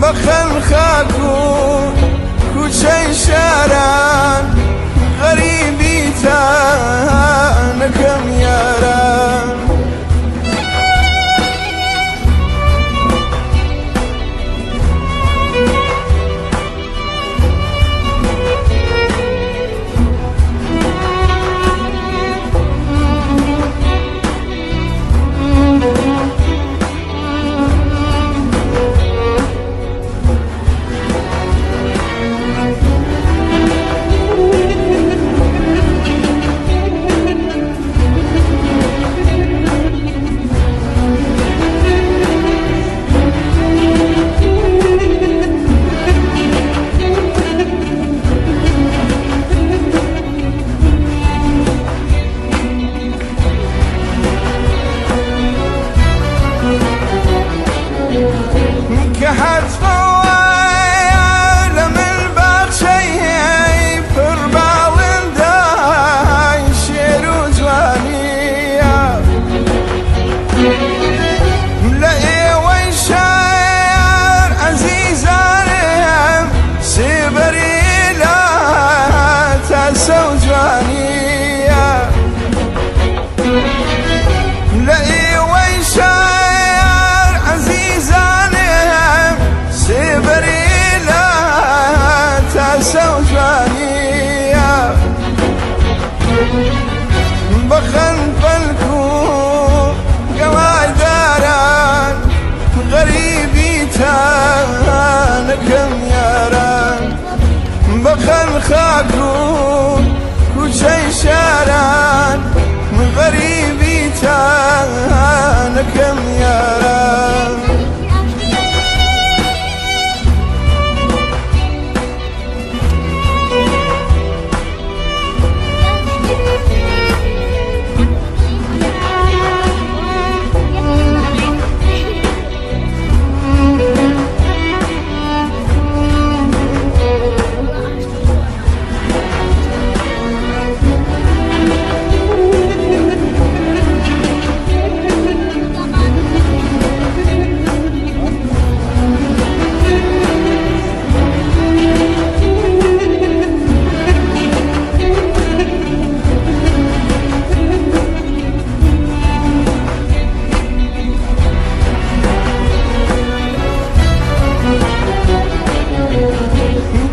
بخن خاكو كوچەی شاران غەریبی تانەکەم یاران بخن فلكو قواي داران غريبي تانكم ياران بخن خاكو كوچەی شاران غريبي تانكم ياران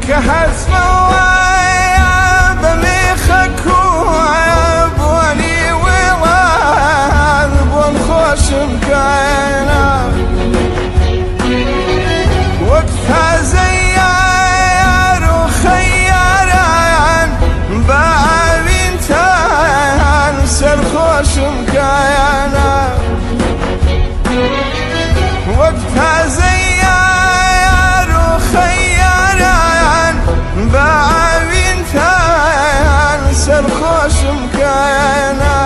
كحسب الله بميخك وبولي وضاد والخوش مكاينا وقتها زيار وخياران باعبين تان سرخوش مكاينا وقتها زيار وخياران باعبين تان سرخوش مكاينا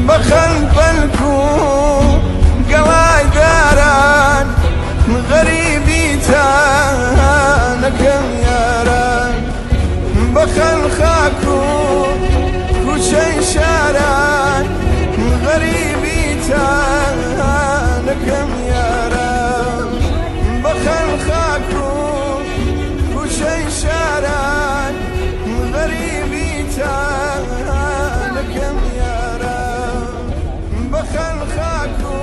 بخن فلكو قواي داران غريبي تانكم ياران بخن خاكو كوچەی شاران غريبي تانكم ياران بخن خاكو كوچەی شاران غريبي تانكم ياران بخن خاكو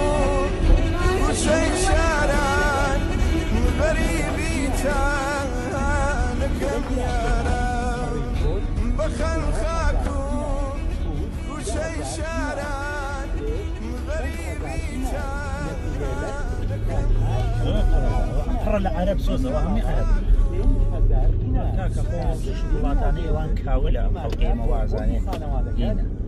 كوچەی شاران غريبي تانكم ياران بخن خاكو كوچەی شاران غريبي تانكم حر العرب سوسة وهمي عرب كاكا فوز شوكولاتاني وان كاولا خلقي موازاني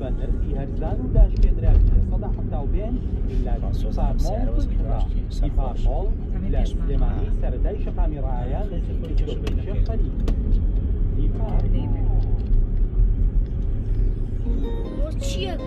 بنرفي هرزان وداش كدراك صدى حتى وبين إلا صار مول فكرة إفار مول لا سليماني سرداي شقامي رعايا الشيخ خليل إفار چیه؟